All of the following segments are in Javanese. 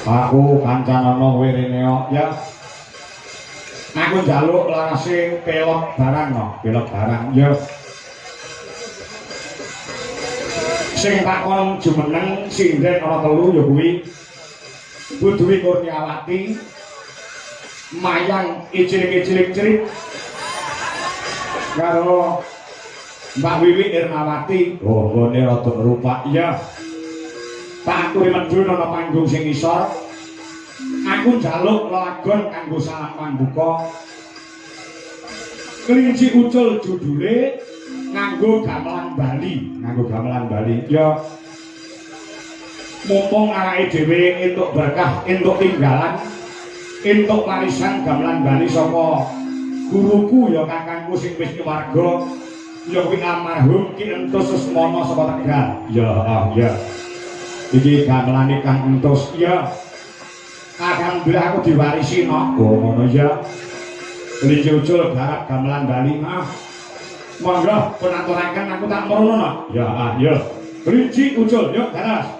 Aku Kancanana Wirineo ya. Aku njaluk larase pelok barang no, pelok barang ya. Sing takon jumeneng sinden ana telu ya kuwi Bu Dwi Kurniawati, Mayang Icilik-icilik-cilik karo Mbak Wiwi Irmawati. Oh, nggone rada rupak ya. Tak aturi medhun ana panggung sing isor. Aku njaluk lelagon kanggo salam pambuka. Kelinci ucul judule nganggo gamelan Bali, ya. Mumpung awake dhewe entuk berkah, entuk tinggalan, entuk warisan gamelan Bali saka guruku ya kakangku sing wis kewarga, ya kuwi almarhum Ki Entus Susmono saka Tegal. Ya. Iki gamelane Kang Entus ya. Alhamdulillah aku diwarisi no. Oh ngono ya. Kelinci ucul garap gamelan Bali. Monggo pun aturaken aku tak merono no. Ya. Kelinci ucul yuk garas.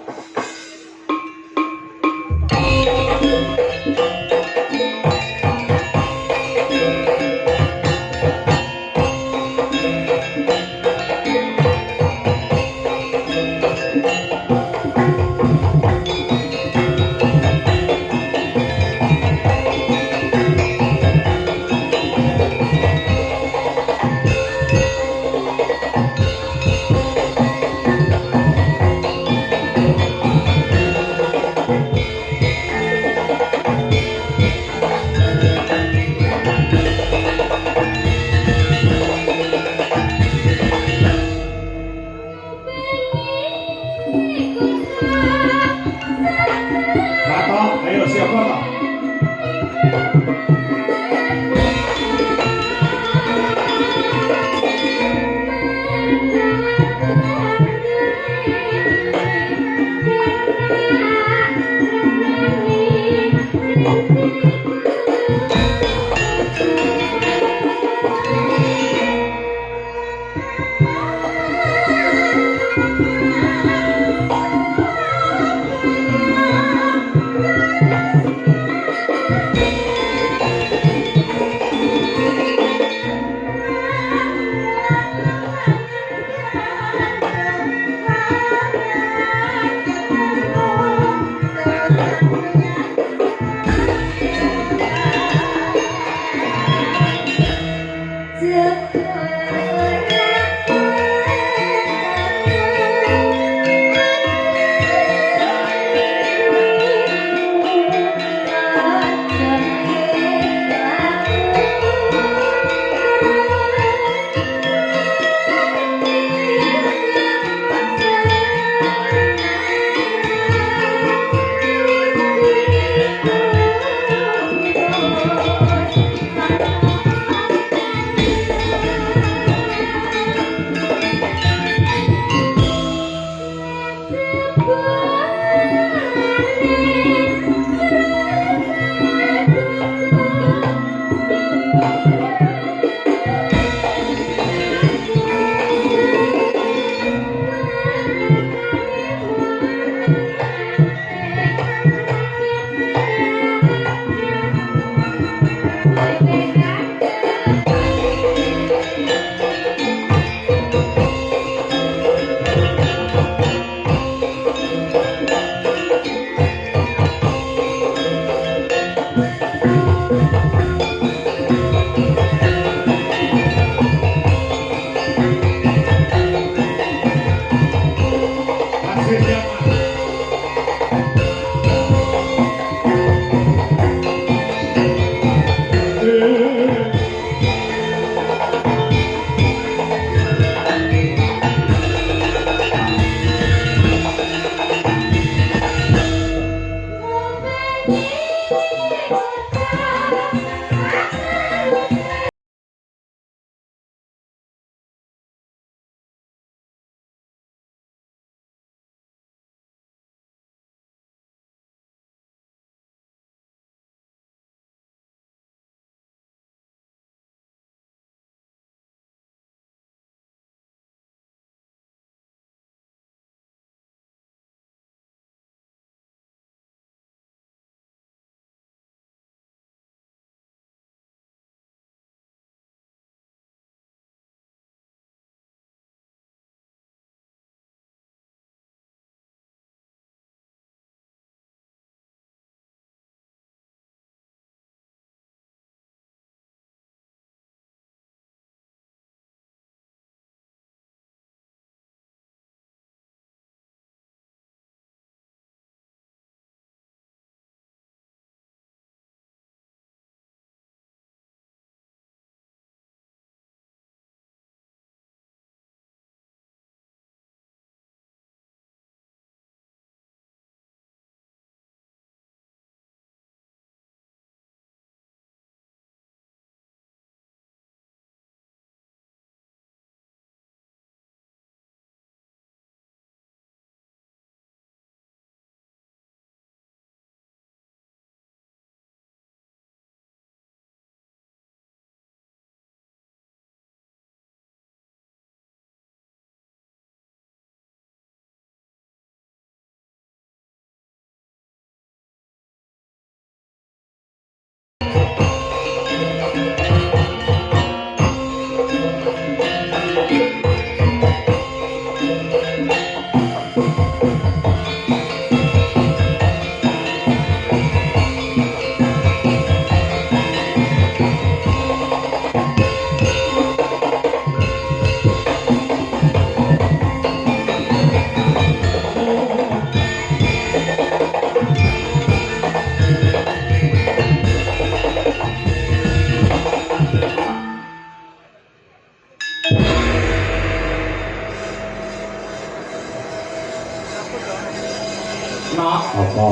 Nak apa?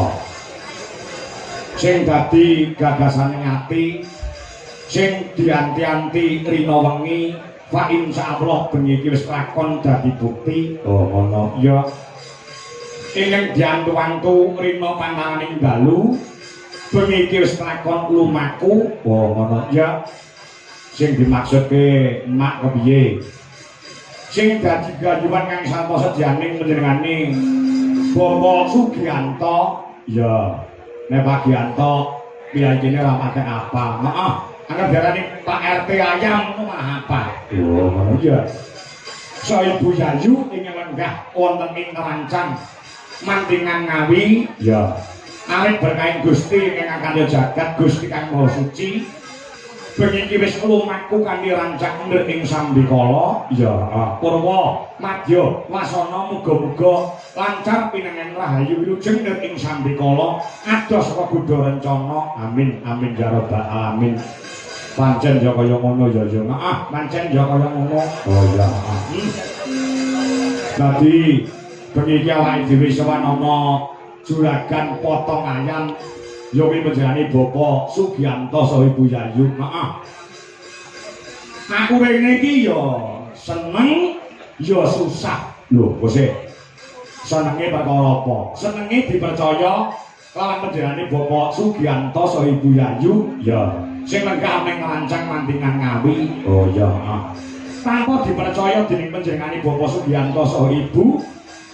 Sing dadi gagasane ati, sing dianti-anti rina wengi, fa insyaallah bengi iki wis lakon dadi bukti. Oh ngono ya. Ing diantu-antu rina pantanganing dalu, bengi iki wis lakon lumaku. Oh ngono ya. Sing dimaksudke mak kepiye? Sing dadi gayuhan kang santosa dianing panjenengane Bapak Sugiyanto. Ya. Nek Pak Giyanto piyajine ora pakai apa. Heeh. Anggap diarani Pak RT ayam ngono mah apa. Oh, ngono ya. So Ibu Yayu ing lenggah wonten ing Rancang Mantingan Ngawi. Ya. Awit berkain Gusti ingkang kandha jagat Gusti Kang Maha Suci. Bengi iki wis lumaku kanthi rancang nir ing Sambikala. Ya, Purwa, Madya, Wasana muga-muga lancar pinengen rahayu wilujeng nir ing Sambikala. Adoh saka Buddha rencana. Amin, amin ya rabbal alamin. Pancen ya kaya ngono ya ya. Pancen ya kaya ngono. Oh ya. Dadi bengi iki awake dhewe sowan ana juragan potong ayam. Ya kuwi panjenengane Bapak Sugiyanto saha Ibu Yayu. Heeh. Aku rene iki ya seneng ya susah. Lho, kose. Senenge perkara apa? Senenge dipercaya lawan panjenengane Bapak Sugiyanto saha Ibu Yayu. Ya. Sing lenggah ning Rancang Mantingan Ngawi. Oh ya, heeh. Tanpa dipercaya dening panjenengane Bapak Sugiyanto saha Ibu,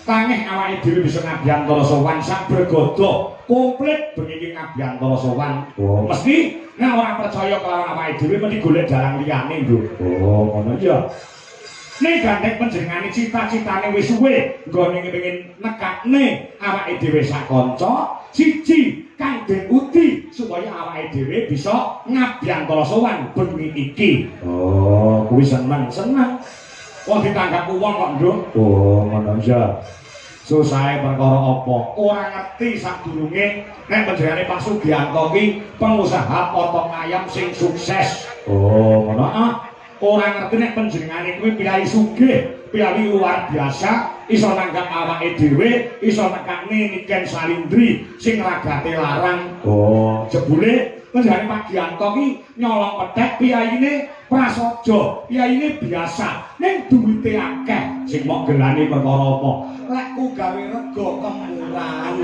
tangih awake dhewe bisa ngabiyantara sowan sak bergodo komplit bengi iki ngabiyantara sowan. Oh, mesti nek ora percaya kelawan awake dhewe mesti golek dalan liyane, Nduk. Oh, ngono ya. Nek gandeng panjenengane cita-citane wis suwe nggone kepengin nekakne awake dhewe sak kanca, siji kang den uti supaya awake dhewe bisa ngabiyantara sowan bengi iki. Oh, kuwi seneng-seneng. Kok ditanggap wong kok, Nduk? Oh, ngono ya. Susahe perkara apa? Ora ngerti sadurunge nek panjenengane Pak Sugiyanto ki pengusaha potong ayam sing sukses. Oh, ngono Ora ngerti nek panjenengane kuwi piyayi sugih, piyayi luar biasa, iso nanggap awake dhewe, iso nekakne Niken Salindri sing ragate larang. Oh, jebule panjenengane Pak Giyanto ki nyolong pedhek piyayine prasaja, piyayine biasa, ning duwite akeh. Sing mok gelane perkara apa? Lek ku gawe rega kemurahan.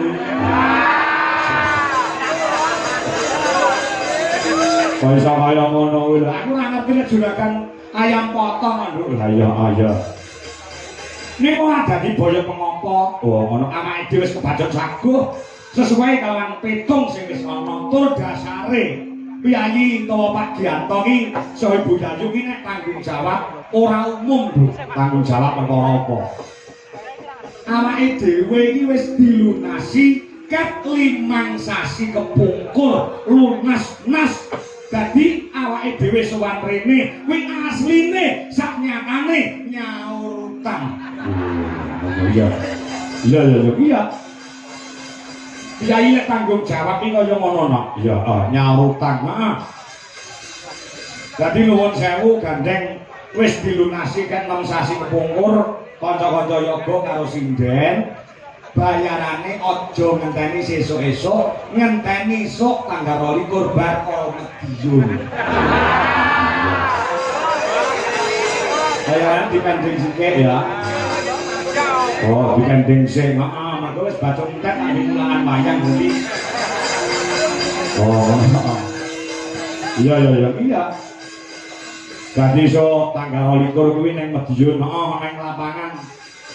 Kaya iso kaya ngono kuwi lho. Aku ora ngerti nek juragan ayam potong lho. Lah iya iya. Nek ora dadi boyo pengapa? Oh, ngono awake dhewe wis kebacut saguh sesuai kalawan petung sing wis ana. Tur dasare piyayi utawa Pak Giyanto ki saha Ibu Yayu ki nek tanggung jawab ora umum, Bu. Tanggung jawab perkara apa? Awake dhewe iki wis dilunasi ket 5 sasi kepungkur lunas-nas. Dadi awake dhewe sowan rene kuwi asline saknyatane nyaur utang. Iya. Iya iya iya. Piyayi nek tanggung jawab iki kaya ngono nok. Iya, nyaur utang. Heeh. Dadi nuwun sewu gandeng wis dilunasi ket 6 sasi kepungkur, kanca-kanca yoga karo sinden. Bayarane aja ngenteni sesuk-esuk, ngenteni esuk tanggal 22 bar karo Medion. Bayaran dipending sithik ya. Oh, dipending sing. Heeh, mangko wis bacok entek nek mulangan wayang iki. Oh. Iya iya iya iya. Dadi iso tanggal 22 kuwi ning Medion, heeh, ning lapangan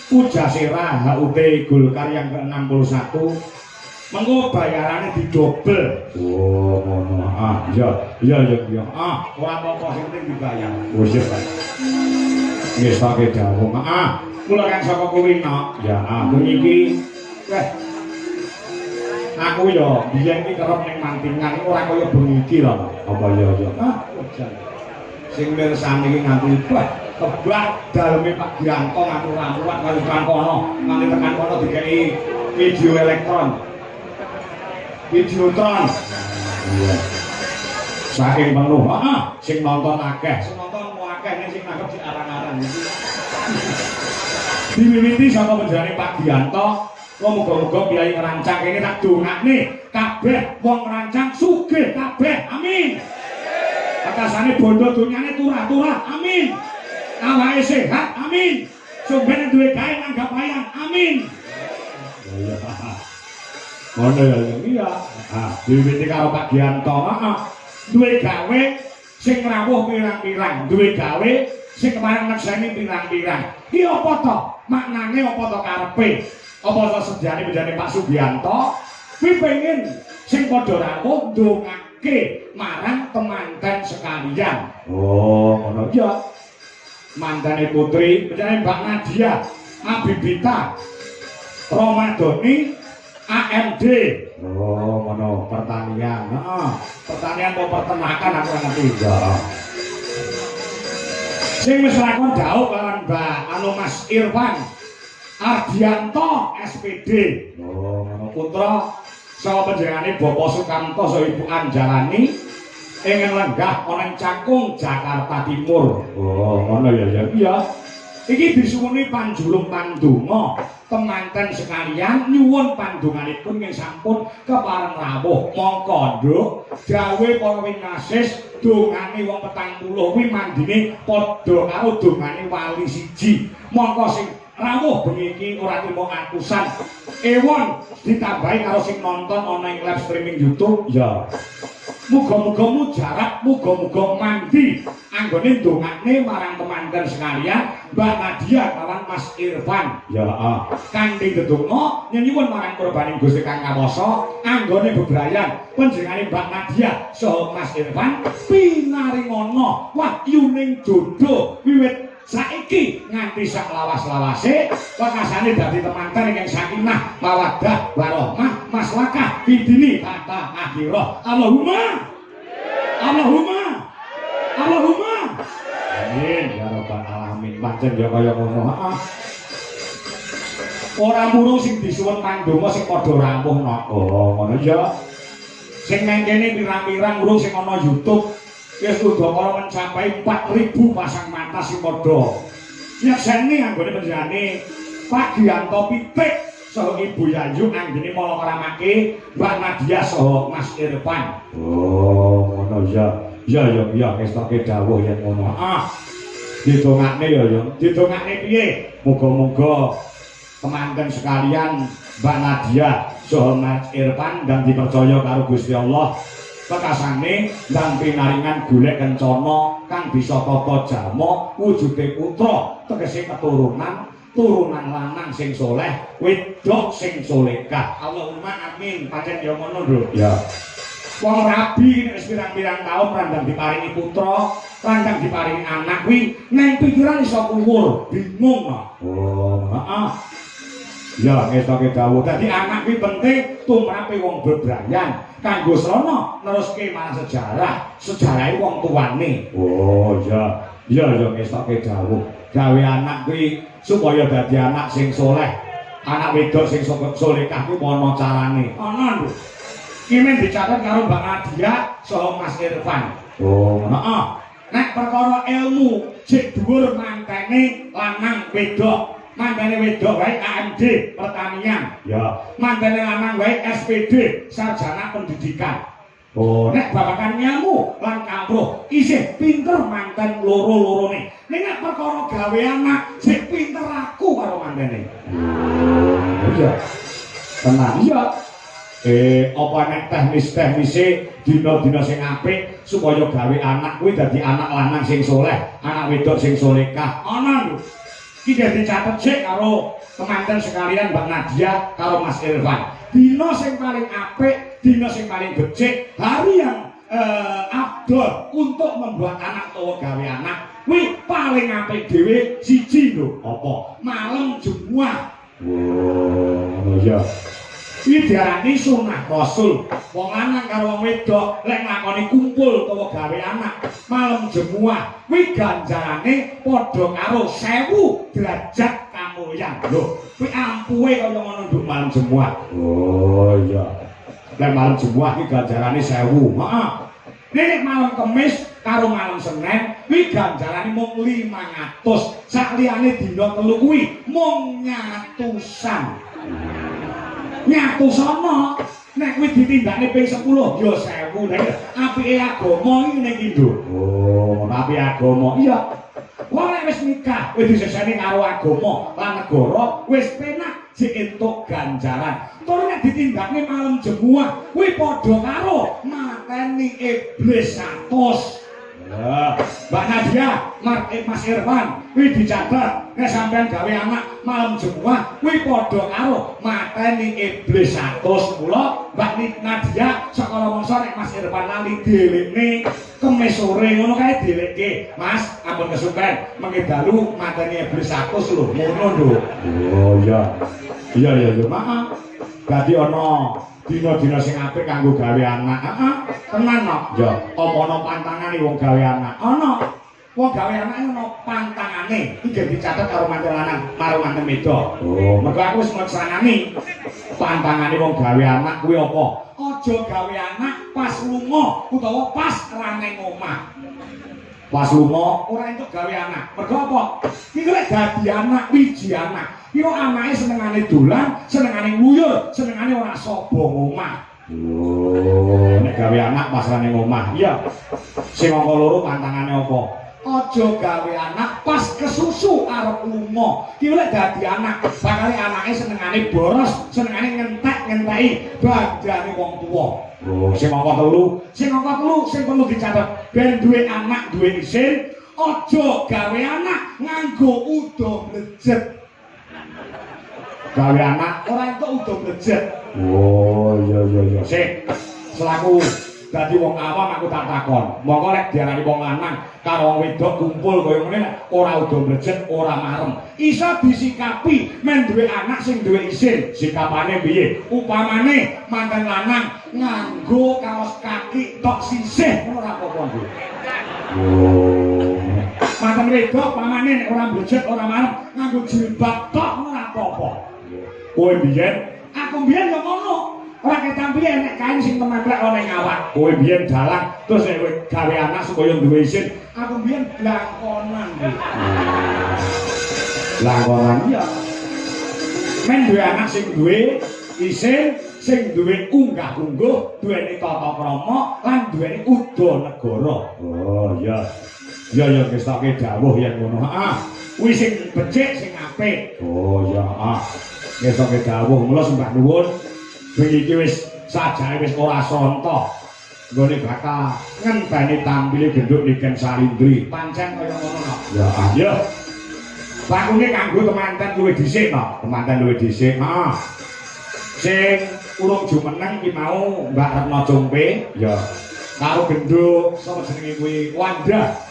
Pujasera HUT Golkar yang ke-61. Mengko bayarannya didobel. Oh, ngono. Iya, iya iya iya. Ora apa-apa sing penting dibayar. Wis ya, Pak. Wis pakai dawuh. Kula kan saka kuwi nok. Ya, bengi iki weh. Aku yo biyen iki kerep ning Mantingan ora kaya bengi iki lho. Apa ya ya. Sing mirsani iki nganti kebak daleme Pak Giyanto ngatur ramuan karo tekan kono, nganti tekan kono dikeki video elektron. Videotron. Iya. Saking penuh, sing nonton akeh, sing nonton akeh ning sing nangkep di arang-arang iki. Diwiwiti saka panjenengane Pak Giyanto Muga-muga Kyai ngerancang kene tak dongakne kabeh wong ngerancang sugih kabeh. Amin. Akasane bondo dunyane turah-turah. Amin. Awake sehat. Amin. Sumpene duwe gawe nanggap wayang. Amin. Iya. Ngono ya iya. Diwiwiti karo Pak Gianto. Duwe gawe sing rawuh pirang-pirang, duwe gawe sing kemarin ngekseni pirang-pirang. Iki apa to? Maknane apa to karepe? Apa to sejane benjane Pak Sugianto? Kuwi pengen sing padha rawuh ndongake marang temanten sekalian. Oh, ngono ya. Mantane putri, benjane Mbak Nadia, Abibita, Romadoni, AMD. Oh, ngono pertanian. Pertanian atau peternakan aku ngerti ya. Sing wis lakon jauh kalian Mbak Mas Irfan Ardianto SPD. Oh, ngono putra saha panjenengane Bapak Sukamto saha Ibu Anjalani ingin lenggah ana Cakung Jakarta Timur. Oh, ngono ya. Iya. Iki disuwuni panjulung pandonga temanten sekalian nyuwun pandonganipun ing sampun kepareng rawuh mongko nduk dawuh para winasis dongane wong 40 kuwi mandine padha karo dongane wali siji mongko sing rawuh bengi iki ora trimo atusan ewon ditambahi karo sing nonton ana ing live streaming YouTube ya. Muga-muga mujarab, muga-muga mandi anggone ndongakne marang temanten sekalian Mbak Nadia kawan Mas Irfan. Ya, kanthi ndedonga nyuwun marang kurbaning Gusti Kang Kawasa anggone bebrayan panjenengane Mbak Nadia saha Mas Irfan pinaringana wahyuning jodoh wiwit saiki nganti sak lawas-lawase wekasane dadi temanten ingkang sakinah mawaddah warahmah maslakah bidini tata akhirah. Allahumma amin ya rabbal alamin. Pancen ya kaya ngono. Ora murung sing disuwun pandonga sing padha rawuh napa ngono ya. Sing mengkene pirang-pirang murung sing ana YouTube wis udakara mencapai 4000 pasang mata sing padha nyekseni anggone panjenengane Pak Gianto Pitik saha Ibu Yayu anggene malah ngramake Mbak Nadia saha Mas Irfan. Oh, ngono ya. Ya kestoke dawuh yen ngono. Didongakne ya. Didongakne piye? Muga-muga temanten sekalian Mbak Nadia saha Mas Irfan dan dipercaya karo Gusti Allah kekasane dan pinaringan golek kencana kang bisa tata jama wujude putra tegese keturunan lanang sing soleh wedok sing solehah. Allahumma amin. Pancen ya ngono lho ya. Wong rabi nek wis pirang-pirang taun randang diparingi putra randang diparingi anak kuwi neng pikiran iso kuwur bingung. Oh ya ngetoke dawuh dadi anak kuwi penting tumrape wong bebrayan kanggo srana neruske marang sejarahe wong tuane. Oh ya ngetoke dawuh gawe anak kuwi supaya dadi anak sing soleh anak wedok sing solehah kuwi ana carane ana lho. Iki men dicatet karo Mbak Nadia saha Mas Irfan. Oh ngono. Nek perkara ilmu sik dhuwur mantene lanang wedok mantene wedok wae AMD pertanian ya mantene lanang wae SPD sarjana pendidikan. Oh nek babakan nyamu lan kawruh isih pinter manten loro-lorone nek perkara gawe anak sik pinter aku karo mantene. Iya tenang iya apa nek teknis-teknise dina-dina sing apik supaya gawe anak kuwi dadi anak lanang sing soleh anak wedok sing solehah ana lho. Iki dicatet sik karo temanten sekalian Mbak Nadia karo Mas Irfan. Dina sing paling apik, dina sing paling becik, hari yang afdol untuk membuat anak utawa gawe anak. Kuwi paling apik dhewe siji lho, apa? Malam Jumat. Oh, iya. Iki diarani sunah Rasul. Wong lanang karo wong wedok lek nglakoni kumpul utawa gawe anak malam Jumat kuwi ganjarane padha karo 1000 derajat kamulyan. Lho, kuwi ampuhe kaya ngono nduk malam Jumat. Oh iya. Lek malam Jumat iki ganjarane 1000. Heeh. Nek malam Kamis karo malam Senin kuwi ganjarane mung 500. Sak liyane dina telu kuwi mung nyatusan. nyatu sono nek kuwi ditindakne ping 10 ya 1000 nek apike agama iki ning Indo. Oh, tapi agama iya. Wong nek wis nikah wis diseseni karo agama lan negara wis penak sik entuk ganjaran. Tur nek ditindakne malam jemuah kuwi padha karo mateni iblis 100. Mbak Nadia, Mas Irfan, kuwi dicatet nek sampean gawe anak malam jemuah kuwi padha karo mateni iblis 100. Mula Mbak Nadia saka mangsa nek Mas Irfan lali dhelekne kemis sore ngono kae dheleke. Mas, ampun kesupen mengke dalu mateni iblis 100 lho, ngono lho. Oh iya. Iya, maaf. Dadi ana dina-dina sing apik kanggo gawe anak. Heeh, tenan no. Ya, apa ana pantangane wong gawe anak? Ana. Wong gawe anak ana pantangane. Iki dicatet karo manten lanang, karo manten wedok. Oh, mergo aku wis nglaksanani pantangane wong gawe anak kuwi apa? Aja gawe anak pas lunga utawa pas rame omah. Pas lunga ora entuk gawe anak. Mergo apa? Iki lek dadi anak wiji anak. Yo anake senengane dolan, senengane nguyur, senengane ora sapa omah. Oh, nek gawe anak pasrane omah. Iya. Sing angka loro pantangane apa? Aja gawe anak pas kesusu arep lunga. Ki lek dadi anak, bakal anake senengane boros, senengane ngentek-ngenteki bandane wong tuwa. Oh, sing angka telu, sing perlu dicatet. Ben duwe anak, duwe isin, aja gawe anak nganggo udo mlejet. Gawe anak ora entuk udo mlejet. Oh iya. Sik. Selaku dadi wong awam aku tak takon. Monggo lek diarani wong lanang karo wong wedok kumpul kaya ngene ora udo mlejet, ora marem. Iso disikapi men duwe anak sing duwe isin. Sikapane piye? Upamane manten lanang nganggo kaos kaki tok sisih ora apa-apa. Oh. Manten wedok pamane nek ora mlejet, ora marem nganggo jilbab tok ora apa-apa. Kowe biyen, aku biyen yo ngono. Ora ketampian nek kain sing templek ana ning awak. Kowe biyen dalang terus nek kowe gawe anak supaya duwe isin, aku biyen langkonan. Langkonan iya. Men duwe anak sing duwe isin, sing duwe unggah-ungguh, duweni tata krama lan duweni udo negara. Oh iya. Ya kestake dawuh yen ngono. Heeh. Kuwi sing becik sing apik. Oh iya, heeh. Kesoke dawuh mula sembah nuwun bengi iki wis sajake wis ora sonto nggone bakal ngenteni tampile genduk Niken Salindri pancen kaya ngono no. Ya iya bakune kanggo temanten luwih dhisik no, temanten luwih dhisik. Heeh. Sing urung jumeneng iki mau Mbak Retno Compe ya karo genduk sapa jenenge kuwi Wanda